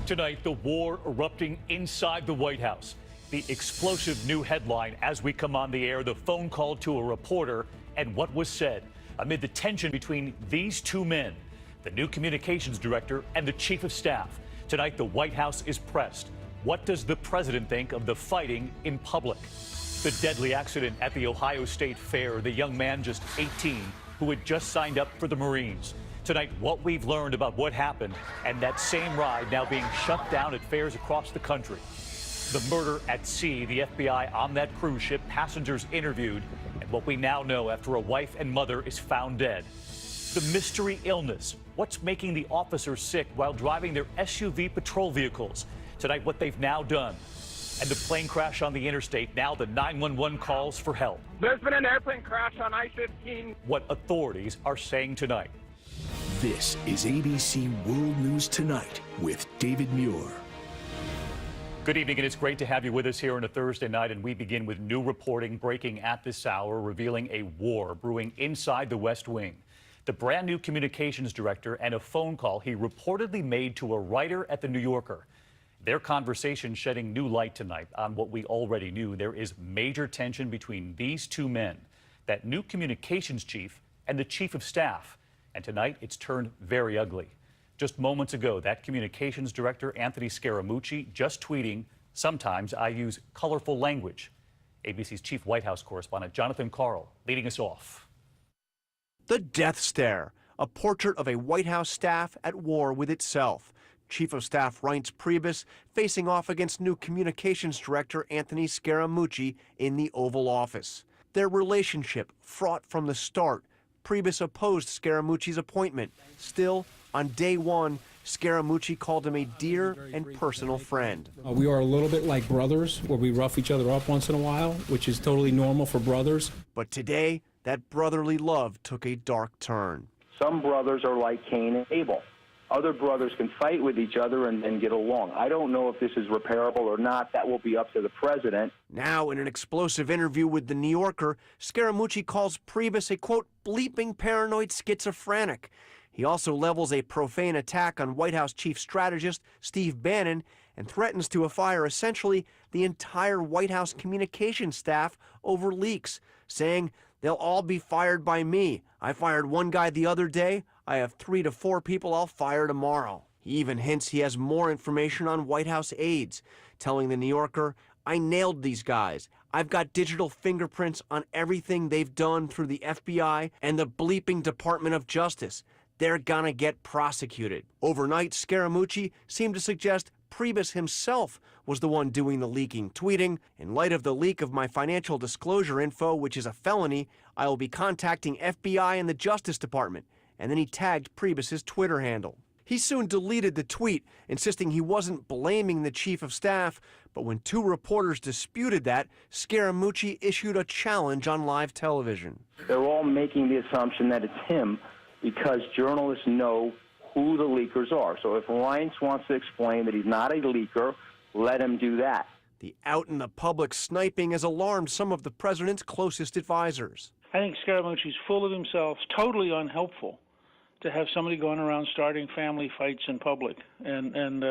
Tonight, the war erupting inside the White House. The explosive new headline as we come on the air, the phone call to a reporter, and what was said amid the tension between these two men, the new communications director and the chief of staff. Tonight, the White House is pressed. What does the president think of the fighting in public? The deadly accident at the Ohio State Fair, the young man just 18 who had just signed up for the Marines. Tonight, what we've learned about what happened and that same ride now being shut down at fairs across the country. The murder at sea, the FBI on that cruise ship, passengers interviewed, and what we now know after a wife and mother is found dead. The mystery illness, what's making the officers sick while driving their SUV patrol vehicles. Tonight, what they've now done. And the plane crash on the interstate, now the 911 calls for help. There's been an airplane crash on I-15. What authorities are saying tonight. This is ABC World News Tonight with David Muir. Good evening, and it's great to have you with us here on a Thursday night. And we begin with new reporting breaking at this hour, revealing a war brewing inside the West Wing. The brand new communications director and a phone call he reportedly made to a writer at The New Yorker. Their conversation shedding new light tonight on what we already knew. There is major tension between these two men, that new communications chief and the chief of staff. And tonight, it's turned very ugly. Just moments ago, that communications director, Anthony Scaramucci, just tweeting, "Sometimes I use colorful language." ABC's chief White House correspondent, Jonathan Karl, leading us off. The death stare, a portrait of a White House staff at war with itself. Chief of Staff Reince Priebus facing off against new communications director Anthony Scaramucci in the Oval Office. Their relationship fraught from the start. Priebus opposed Scaramucci's appointment. Still, on day one, Scaramucci called him a dear and personal friend. We are a little bit like brothers, where we rough each other up once in a while, which is totally normal for brothers. But today, that brotherly love took a dark turn. Some brothers are like Cain and Abel. Other brothers can fight with each other and get along. I don't know if this is repairable or not. That will be up to the president. Now, in an explosive interview with The New Yorker, Scaramucci calls Priebus a, quote, bleeping paranoid schizophrenic. He also levels a profane attack on White House chief strategist Steve Bannon and threatens to fire essentially the entire White House communications staff over leaks, saying they'll all be fired by me. I fired one guy the other day. I have 3 to 4 people I'll fire tomorrow. He even hints he has more information on White House aides, telling The New Yorker, I nailed these guys. I've got digital fingerprints on everything they've done through the FBI and the bleeping Department of Justice. They're gonna get prosecuted. Overnight, Scaramucci seemed to suggest Priebus himself was the one doing the leaking, tweeting, in light of the leak of my financial disclosure info, which is a felony, I will be contacting FBI and the Justice Department. And then he tagged Priebus's Twitter handle. He soon deleted the tweet, insisting he wasn't blaming the chief of staff, but when 2 reporters disputed that, Scaramucci issued a challenge on live television. They're all making the assumption that it's him because journalists know who the leakers are. So if Reince wants to explain that he's not a leaker, let him do that. The out-in-the-public sniping has alarmed some of the president's closest advisors. I think Scaramucci's full of himself, totally unhelpful to have somebody going around starting family fights in public. And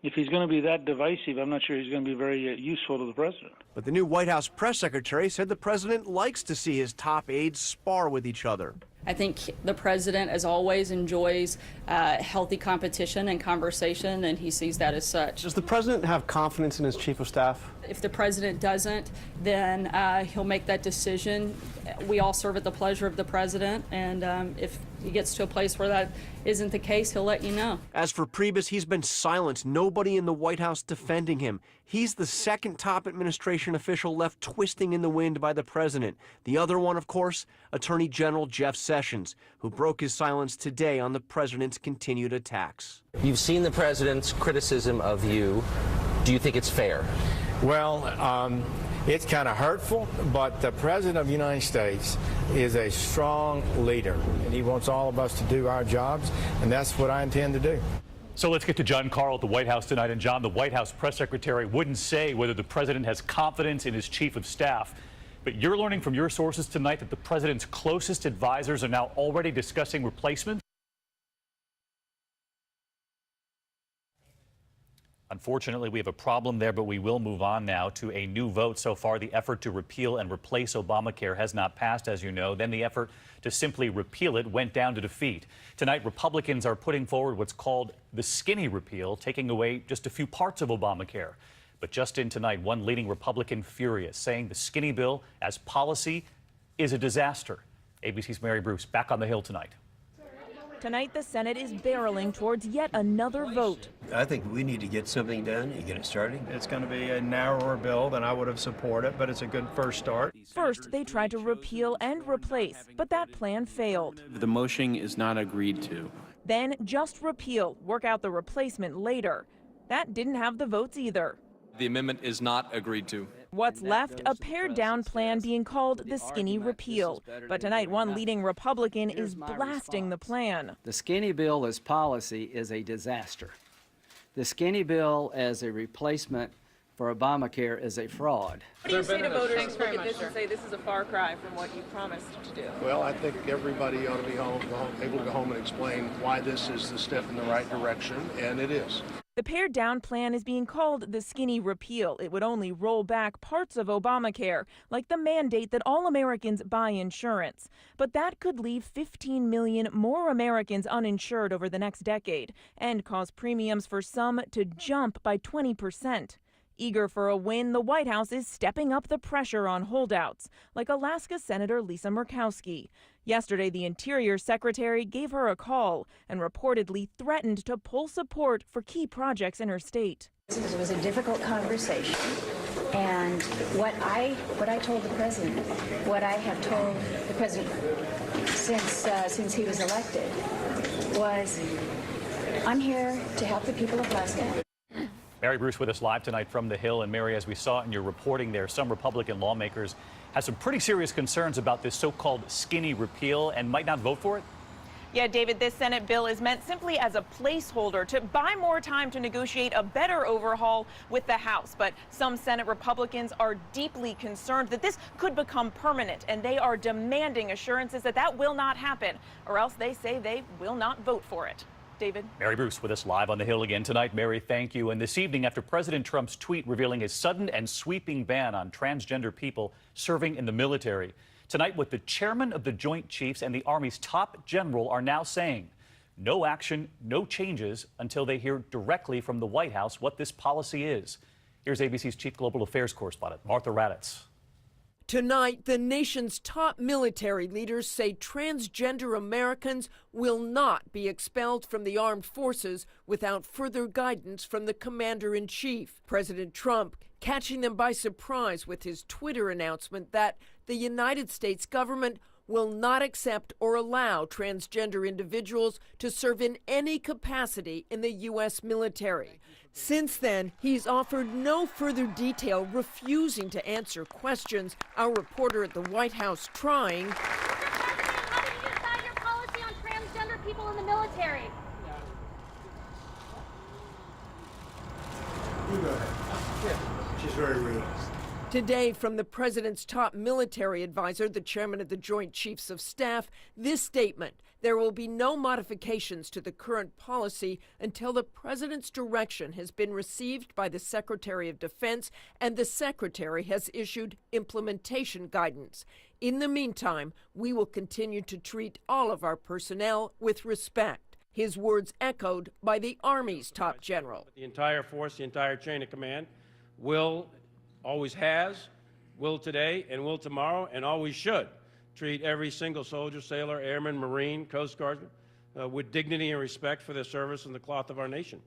if he's going to be that divisive, I'm not sure he's going to be very useful to the president. But the new White House press secretary said the president likes to see his top aides spar with each other. I think the president, as always, enjoys healthy competition and conversation, and he sees that as such. Does the president have confidence in his chief of staff? If the president doesn't, then he'll make that decision. We all serve at the pleasure of the president, and if he gets to a place where that isn't the case, he'll let you know. As for Priebus, he's been silent. Nobody in the White House defending him. He's the second top administration official left twisting in the wind by the president. The other one, of course, Attorney General Jeff Sessions, who broke his silence today on the president's continued attacks. You've seen the president's criticism of you. Do you think it's fair? Well, it's kind of hurtful, but the President of the United States is a strong leader, and he wants all of us to do our jobs, and that's what I intend to do. So let's get to John Karl at the White House tonight. And John, the White House press secretary wouldn't say whether the president has confidence in his chief of staff, but you're learning from your sources tonight that the president's closest advisors are now already discussing replacements? Unfortunately, we have a problem there, but we will move on now to a new vote. So far, the effort to repeal and replace Obamacare has not passed, as you know. Then the effort to simply repeal it went down to defeat. Tonight, Republicans are putting forward what's called the skinny repeal, taking away just a few parts of Obamacare. But just in tonight, one leading Republican furious, saying the skinny bill as policy is a disaster. ABC's Mary Bruce back on the Hill tonight. Tonight, the Senate is barreling towards yet another vote. I think we need to get something done and get it started. It's going to be a narrower bill than I would have supported, but it's a good first start. First, they tried to repeal and replace, but that plan failed. The motion is not agreed to. Then just repeal, work out the replacement later. That didn't have the votes either. The amendment is not agreed to. What's left? A pared-down plan being called the skinny repeal. But tonight, one leading Republican is blasting the plan. The skinny bill as policy is a disaster. The skinny bill as a replacement for Obamacare is a fraud. What do you say to voters who look at this and say this is a far cry from what you promised to do? Well, I think everybody ought to be able to go home and explain why this is the step in the right direction, and it is. The pared-down plan is being called the skinny repeal. It would only roll back parts of Obamacare, like the mandate that all Americans buy insurance. But that could leave 15 million more Americans uninsured over the next decade and cause premiums for some to jump by 20%. Eager for a win, the White House is stepping up the pressure on holdouts, like Alaska Senator Lisa Murkowski. Yesterday, the Interior Secretary gave her a call and reportedly threatened to pull support for key projects in her state. It was a difficult conversation, and what I told the president, what I have told the president since he was elected, was I'm here to help the people of Alaska. Mary Bruce with us live tonight from the Hill. And Mary, as we saw in your reporting there, some Republican lawmakers have some pretty serious concerns about this so-called skinny repeal and might not vote for it. Yeah, David, this Senate bill is meant simply as a placeholder to buy more time to negotiate a better overhaul with the House. But some Senate Republicans are deeply concerned that this could become permanent, and they are demanding assurances that that will not happen, or else they say they will not vote for it. David. Mary Bruce with us live on the Hill again tonight. Mary, thank you. And this evening, after President Trump's tweet revealing his sudden and sweeping ban on transgender people serving in the military, tonight what the chairman of the Joint Chiefs and the Army's top general are now saying: no action, no changes until they hear directly from the White House what this policy is. Here's ABC's Chief Global Affairs Correspondent, Martha Raddatz. Tonight, the nation's top military leaders say transgender Americans will not be expelled from the armed forces without further guidance from the commander-in-chief. President Trump catching them by surprise with his Twitter announcement that the United States government will not accept or allow transgender individuals to serve in any capacity in the U.S. military. Since then, he's offered no further detail, refusing to answer questions. Our reporter at the White House trying. How do you decide your policy on transgender people in the military? You go ahead. She's very rude. Today, from the president's top military advisor, the chairman of the Joint Chiefs of Staff, this statement: there will be no modifications to the current policy until the president's direction has been received by the Secretary of Defense and the secretary has issued implementation guidance. In the meantime, we will continue to treat all of our personnel with respect. His words echoed by the Army's top general. The entire force, the entire chain of command will, always has, will today, and will tomorrow, and always should treat every single soldier, sailor, airman, Marine, Coast Guardsman with dignity and respect for their service and the cloth of our nation,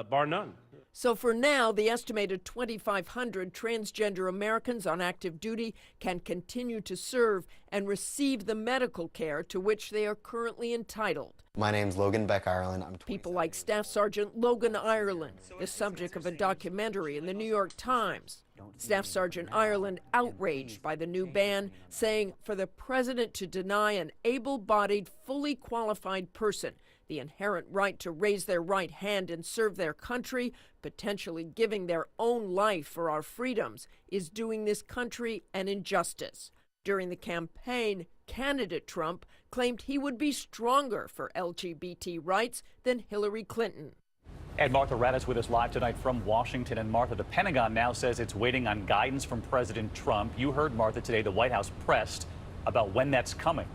bar none. So for now, the estimated 2,500 transgender Americans on active duty can continue to serve and receive the medical care to which they are currently entitled. My name's Logan Beck Ireland. I'm 27. People like Staff Sergeant Logan Ireland, the subject of a documentary in the New York Times. Staff Sergeant Ireland outraged by the new ban, saying for the president to deny an able-bodied, fully qualified person the inherent right to raise their right hand and serve their country, potentially giving their own life for our freedoms, is doing this country an injustice. During the campaign, candidate Trump claimed he would be stronger for LGBT rights than Hillary Clinton. And Martha Raddatz with us live tonight from Washington. And Martha, the Pentagon now says it's waiting on guidance from President Trump. You heard, Martha, today the White House pressed about when that's coming.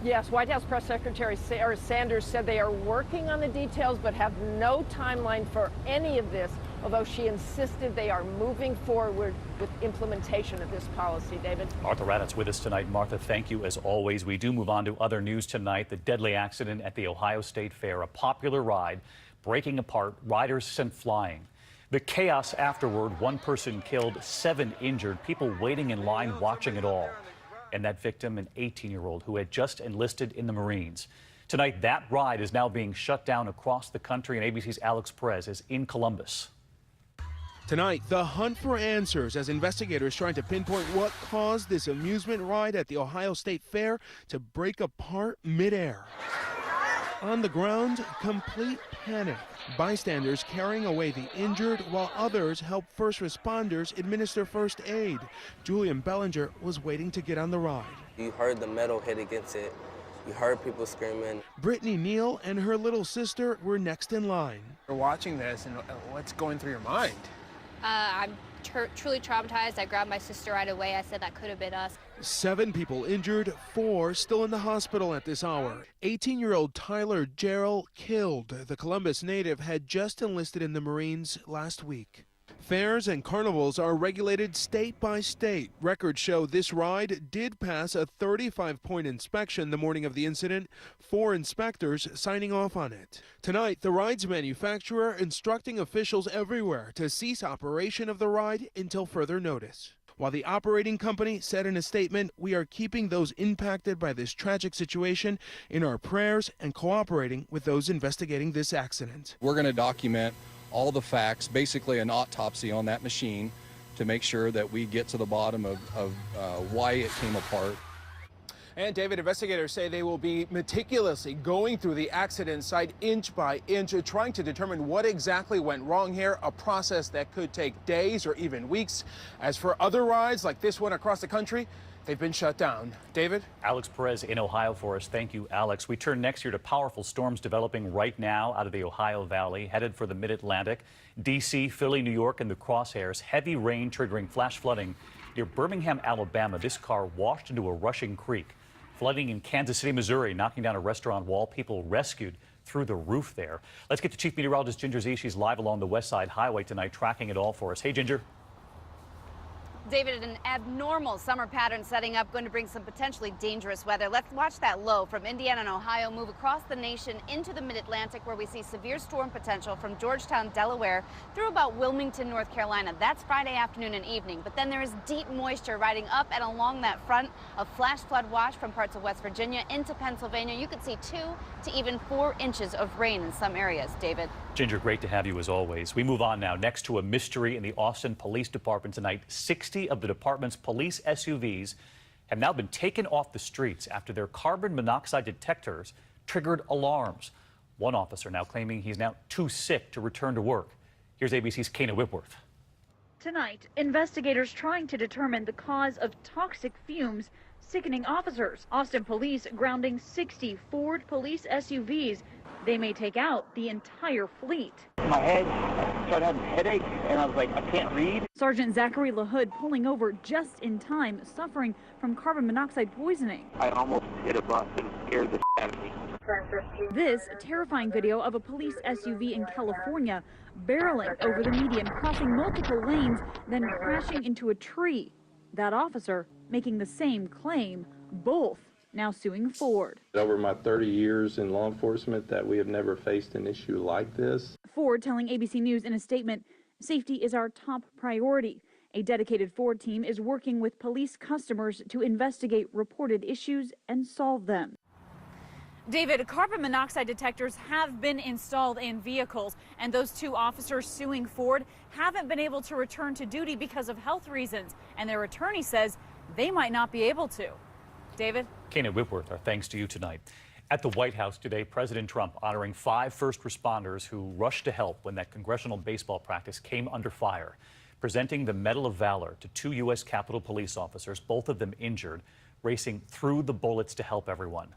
Yes, White House Press Secretary Sarah Sanders said they are working on the details but have no timeline for any of this, although she insisted they are moving forward with implementation of this policy. David? Martha Raddatz with us tonight. Martha, thank you as always. We do move on to other news tonight. The deadly accident at the Ohio State Fair, a popular ride breaking apart, riders sent flying. The chaos afterward, one person killed, 7 injured, people waiting in line watching it all. And that victim, an 18-year-old who had just enlisted in the Marines. Tonight, that ride is now being shut down across the country, and ABC's Alex Perez is in Columbus. Tonight, the hunt for answers as investigators trying to pinpoint what caused this amusement ride at the Ohio State Fair to break apart midair. On the ground, complete panic. Bystanders carrying away the injured while others help first responders administer first aid. Julian Bellinger was waiting to get on the ride. You heard the metal hit against it. You heard people screaming. Brittany Neal and her little sister were next in line. You're watching this, and what's going through your mind? I'm truly traumatized. I grabbed my sister right away. I said that could have been us. 7 people injured, 4 still in the hospital at this hour. 18-year-old Tyler Jarrell killed. The Columbus native had just enlisted in the Marines last week. Fairs and carnivals are regulated state by state. Records show this ride did pass a 35-point inspection the morning of the incident, 4 inspectors signing off on it. Tonight, the ride's manufacturer instructing officials everywhere to cease operation of the ride until further notice. While the operating company said in a statement, "We are keeping those impacted by this tragic situation in our prayers and cooperating with those investigating this accident." We're going to document all the facts, basically an autopsy on that machine, to make sure that we get to the bottom of why it came apart. And David, investigators say they will be meticulously going through the accident site inch by inch, trying to determine what exactly went wrong here, a process that could take days or even weeks. As for other rides like this one across the country, they've been shut down. David? Alex Perez in Ohio for us. Thank you, Alex. We turn next year to powerful storms developing right now out of the Ohio Valley, headed for the mid-Atlantic. D.C., Philly, New York, and the crosshairs. Heavy rain triggering flash flooding near Birmingham, Alabama. This car washed into a rushing creek. Flooding in Kansas City, Missouri, knocking down a restaurant wall. People rescued through the roof there. Let's get to Chief Meteorologist Ginger Z. She's live along the West Side Highway tonight, tracking it all for us. Hey, Ginger. David, an abnormal summer pattern setting up, going to bring some potentially dangerous weather. Let's watch that low from Indiana and Ohio move across the nation into the mid-Atlantic, where we see severe storm potential from Georgetown, Delaware, through about Wilmington, North Carolina. That's Friday afternoon and evening. But then there is deep moisture riding up and along that front, a flash flood watch from parts of West Virginia into Pennsylvania. You could see 2 to even 4 inches of rain in some areas. David? Ginger, great to have you as always. We move on now. Next to a mystery in the Austin Police Department tonight. 60 of the department's police SUVs have now been taken off the streets after their carbon monoxide detectors triggered alarms. One officer now claiming he's now too sick to return to work. Here's ABC's Kana Whitworth. Tonight, investigators trying to determine the cause of toxic fumes sickening officers. Austin police grounding 60 Ford police SUVs. They may take out the entire fleet. My head started having a headache, and I was like, I can't read. Sergeant Zachary LaHood pulling over just in time, suffering from carbon monoxide poisoning. I almost hit a bus and scared the shit out of me. This terrifying video of a police SUV in California barreling over the median, crossing multiple lanes, then crashing into a tree. That officer making the same claim, both now suing Ford. Over my 30 years in law enforcement that we have never faced an issue like this. Ford telling ABC News in a statement, safety is our top priority. A dedicated Ford team is working with police customers to investigate reported issues and solve them. David, carbon monoxide detectors have been installed in vehicles, and those 2 officers suing Ford haven't been able to return to duty because of health reasons, and their attorney says they might not be able to. David? Kana Whitworth, our thanks to you tonight. At the White House today, President Trump honoring 5 first responders who rushed to help when that congressional baseball practice came under fire, presenting the Medal of Valor to 2 U.S. Capitol police officers, both of them injured, racing through the bullets to help everyone.